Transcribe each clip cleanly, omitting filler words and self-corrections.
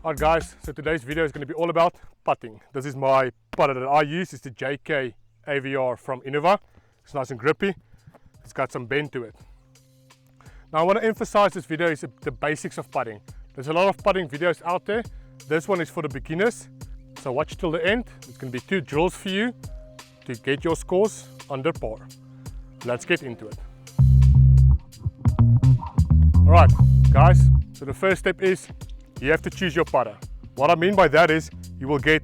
Alright guys, so today's video is going to be all about putting. This is my putter that I use. It's the JK AVR from Innova. It's nice and grippy. It's got some bend to it. Now I want to emphasize this video is the basics of putting. There's a lot of putting videos out there. This one is for the beginners. So watch till the end. It's going to be 2 drills for you to get your scores under par. Let's get into it. Alright guys, so the first step is you have to choose your putter. What I mean by that is you will get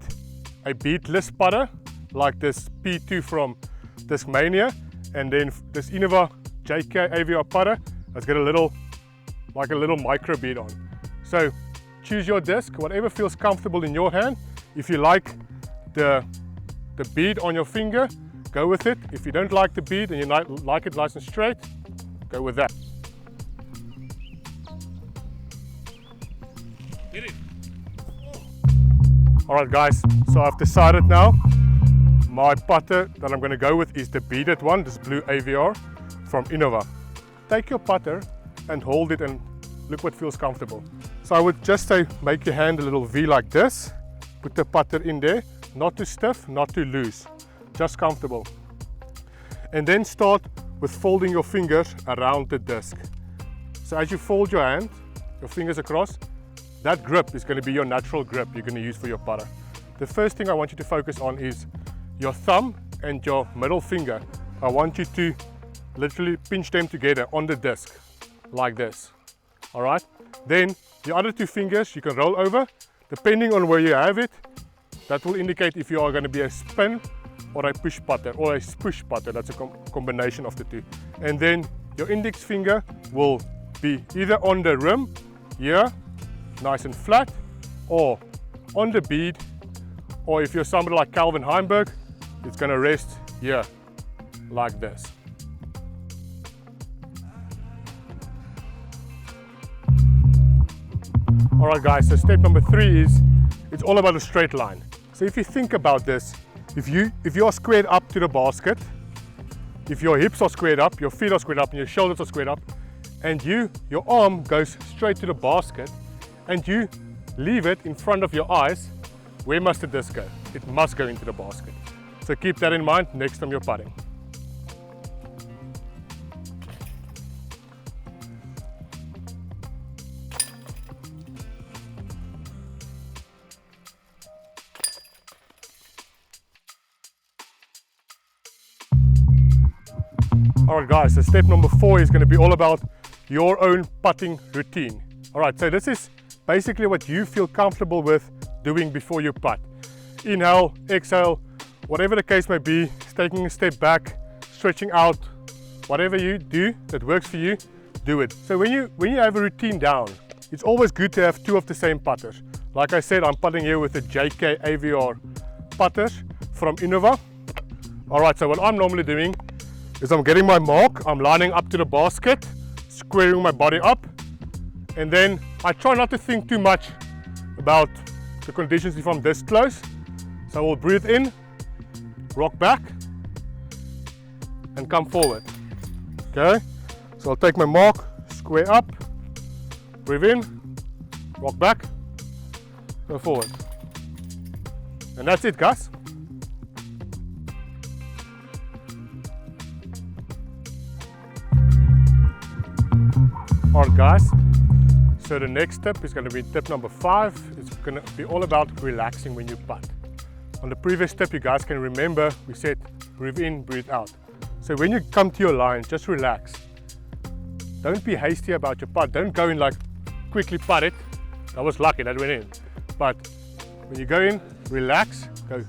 a beadless putter like this P2 from Discmania, and then this Innova JK AVR putter has got a little micro bead on. So choose your disc, whatever feels comfortable in your hand. If you like the bead on your finger, go with it. If you don't like the bead and you like it nice and straight, go with that. Hit it. Alright guys, so I've decided now my putter that I'm going to go with is the beaded one, this blue AVR from Innova. Take your putter and hold it and look what feels comfortable. So I would just say make your hand a little V like this, put the putter in there, not too stiff, not too loose, just comfortable. And then start with folding your fingers around the disc. So as you fold your hand, your fingers across, that grip is going to be your natural grip you're going to use for your putter. The first thing I want you to focus on is your thumb and your middle finger. I want you to literally pinch them together on the disc, like this. Alright? Then the other 2 fingers you can roll over. Depending on where you have it, that will indicate if you are going to be a spin or a push putter, or a push putter. That's a combination of the 2. And then your index finger will be either on the rim, here, nice and flat, or on the bead, or if you're somebody like Calvin Heimberg, it's going to rest here like this. Alright guys, so step number 3 is it's all about a straight line. So if you think about this, if you are squared up to the basket, if your hips are squared up, your feet are squared up, and your shoulders are squared up, and your arm goes straight to the basket, and you leave it in front of your eyes, where must the disc go? It must go into the basket. So keep that in mind next time you're putting. Alright guys, so step number 4 is going to be all about your own putting routine. Alright, so this is basically what you feel comfortable with doing before you putt. Inhale, exhale, whatever the case may be, taking a step back, stretching out, whatever you do that works for you, do it. So when you have a routine down, it's always good to have 2 of the same putters. Like I said, I'm putting here with the JK AVR putters from Innova. Alright, so what I'm normally doing is I'm getting my mark, I'm lining up to the basket, squaring my body up, and then I try not to think too much about the conditions if I'm this close. So I will breathe in, rock back, and come forward. Okay? So I'll take my mark, square up, breathe in, rock back, go forward. And that's it, guys. Alright guys, so the next step is going to be tip number 5. It's going to be all about relaxing when you putt. On the previous step, you guys can remember we said breathe in, breathe out. So when you come to your line, just relax. Don't be hasty about your putt. Don't go in like quickly putt it. I was lucky that went in. But when you go in, relax, go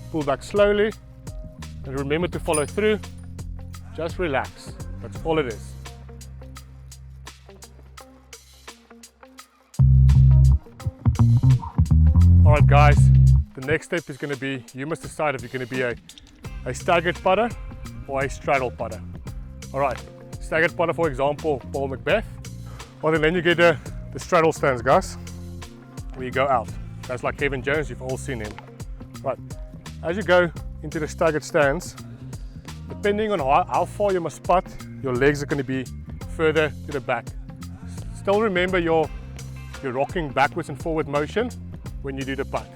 pull back slowly, and remember to follow through. Just relax. That's all it is. Alright guys, the next step is going to be, you must decide if you're going to be a staggered putter or a straddle putter. Alright, staggered putter, for example, Paul Macbeth. Or then you get the straddle stance, guys, where you go out. That's like Kevin Jones, you've all seen him. Right, as you go into the staggered stance, depending on how far you must putt, your legs are going to be further to the back. Still remember your you're rocking backwards and forward motion when you do the putt.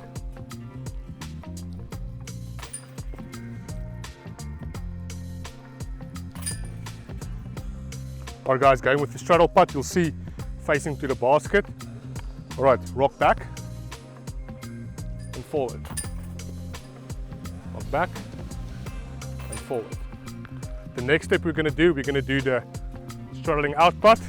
Alright guys, going with the straddle putt, you'll see facing to the basket. Alright, rock back and forward. Rock back and forward. The next step we're going to do the straddling out putt.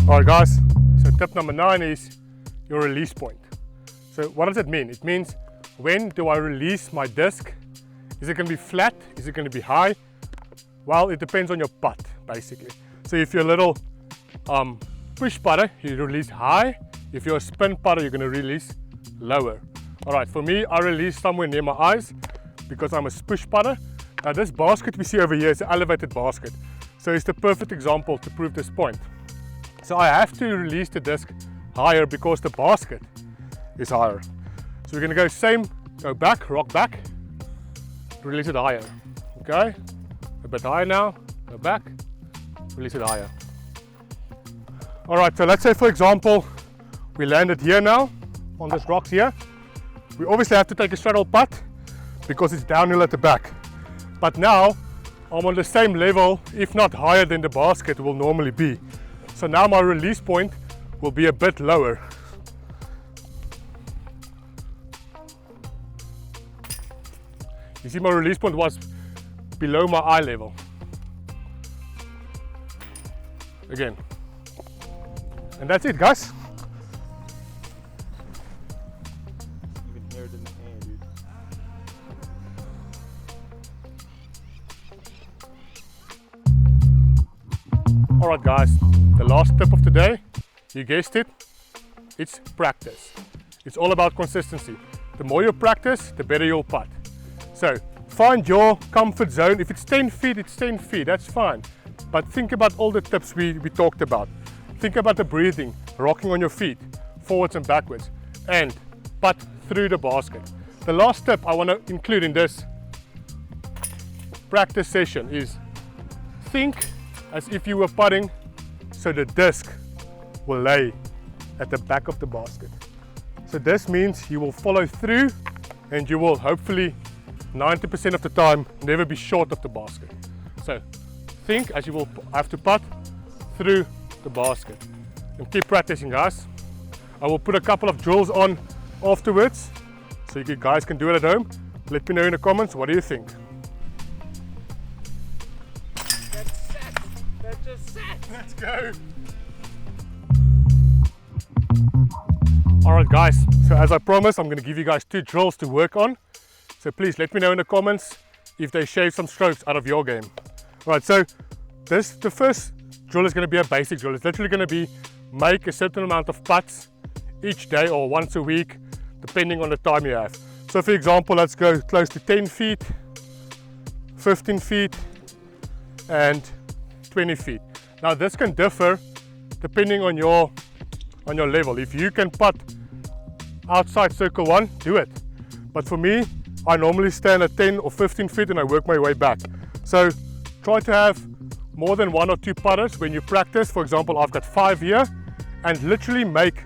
Alright guys, so tip number 9 is your release point. So what does it mean? It means, when do I release my disc? Is it going to be flat? Is it going to be high? Well, it depends on your putt, basically. So if you're a little push putter, you release high. If you're a spin putter, you're going to release lower. Alright, for me, I release somewhere near my eyes because I'm a push putter. Now this basket we see over here is an elevated basket. So it's the perfect example to prove this point. So I have to release the disc higher because the basket is higher. So we're going to go same, go back, rock back, release it higher. Okay, a bit higher now, go back, release it higher. Alright, so let's say for example, we landed here now, on this rocks here. We obviously have to take a straddle putt because it's downhill at the back. But now, I'm on the same level, if not higher than the basket will normally be. So now my release point will be a bit lower. You see my release point was below my eye level. Again. And that's it guys. You can hear it in the hand, dude. Alright guys, the last tip of today, you guessed it, it's practice. It's all about consistency. The more you practice, the better you'll putt. So find your comfort zone. If it's 10 feet, it's 10 feet, that's fine. But think about all the tips we talked about. Think about the breathing, rocking on your feet, forwards and backwards, and putt through the basket. The last tip I want to include in this practice session is think as if you were putting so the disc will lay at the back of the basket. So this means you will follow through and you will hopefully 90% of the time never be short of the basket. So think as you will have to putt through the basket and keep practicing guys. I will put a couple of drills on afterwards so you guys can do it at home. Let me know in the comments, what do you think? That's just set. Let's go. Alright guys, so as I promised, I'm going to give you guys 2 drills to work on. So please let me know in the comments if they shave some strokes out of your game. Alright, so the first drill is going to be a basic drill. It's literally going to be make a certain amount of putts each day or once a week, depending on the time you have. So for example, let's go close to 10 feet, 15 feet, and 20 feet. Now this can differ depending on your level. If you can putt outside circle 1, do it. But for me, I normally stand at 10 or 15 feet and I work my way back. So try to have more than 1 or 2 putters when you practice. For example, I've got 5 here, and literally make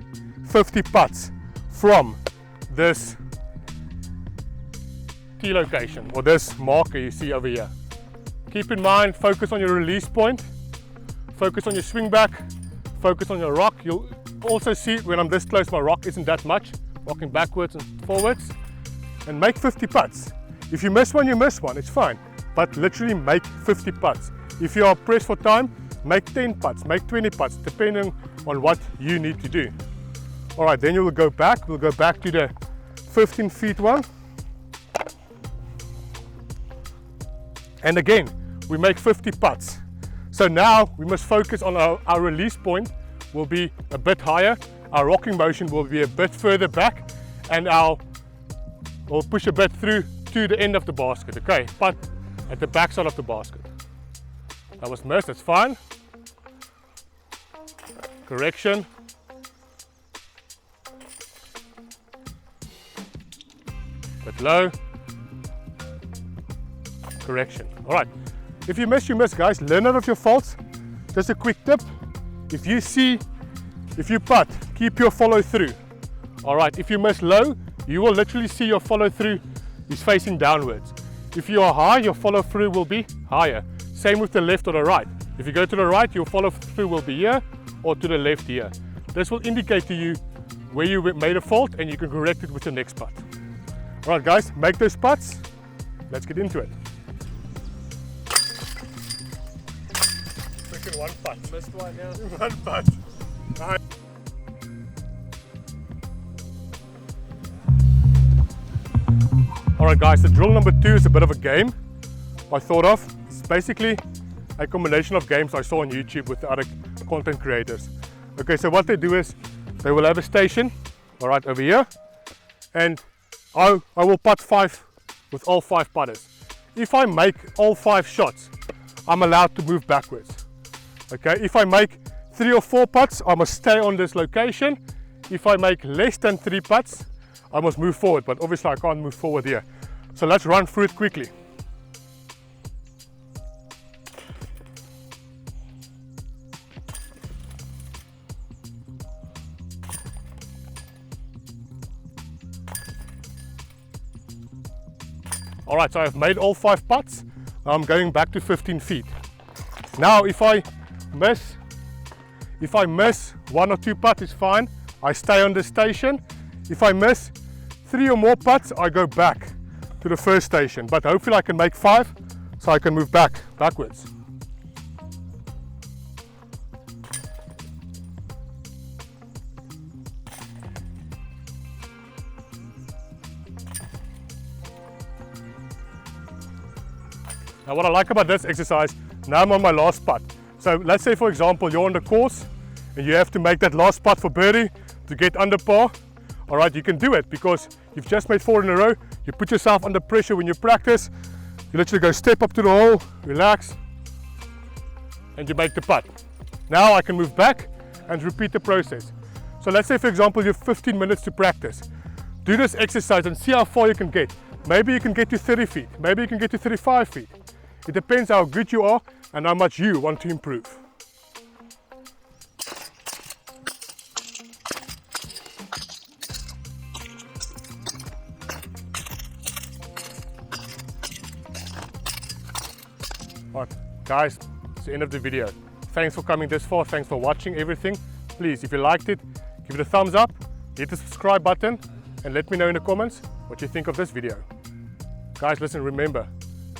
50 putts from this tee location or this marker you see over here. Keep in mind, focus on your release point, focus on your swing back, focus on your rock. You'll also see when I'm this close, my rock isn't that much, rocking backwards and forwards, and make 50 putts. If you miss one, you miss one, it's fine, but literally make 50 putts. If you are pressed for time, make 10 putts, make 20 putts, depending on what you need to do. All right, then you will go back. We'll go back to the 15 feet one. And again, we make 50 putts. So now we must focus on our release point will be a bit higher, our rocking motion will be a bit further back, and we'll push a bit through to the end of the basket. Okay, putt at the back side of the basket. That was missed, that's fine. Correction. Bit low. Correction. Alright. If you miss, you miss, guys. Learn out of your faults. Just a quick tip. If you putt, keep your follow through. Alright, if you miss low, you will literally see your follow through is facing downwards. If you are high, your follow through will be higher. Same with the left or the right. If you go to the right, your follow through will be here, or to the left here. This will indicate to you where you made a fault and you can correct it with the next putt. Alright guys, make those putts. Let's get into it. Freaking one putt. Missed one now. One putt. Nice. Alright guys, the drill number 2 is a bit of a game I thought of. It's basically a combination of games I saw on YouTube with the other content creators. Okay, so what they do is they will have a station, alright, over here, and I will putt 5 with all 5 putters. If I make all 5 shots, I'm allowed to move backwards. Okay, if I make 3 or 4 putts, I must stay on this location. If I make less than 3 putts, I must move forward, but obviously I can't move forward here. So let's run through it quickly. Alright, so I've made all 5 putts. I'm going back to 15 feet. Now if I miss 1 or 2 putts, it's fine. I stay on the station. If I miss 3 or more putts, I go back to the first station. But hopefully I can make 5, so I can move backwards. Now what I like about this exercise, now I'm on my last putt. So let's say for example you're on the course and you have to make that last putt for birdie to get under par. Alright, you can do it because you've just made 4 in a row. You put yourself under pressure when you practice. You literally go step up to the hole, relax, and you make the putt. Now I can move back and repeat the process. So let's say for example you have 15 minutes to practice. Do this exercise and see how far you can get. Maybe you can get to 30 feet, maybe you can get to 35 feet. It depends how good you are and how much you want to improve. Alright, guys, it's the end of the video. Thanks for coming this far, thanks for watching everything. Please, if you liked it, give it a thumbs up, hit the subscribe button, and let me know in the comments what you think of this video. Guys, listen, remember,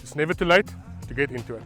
it's never too late to get into it.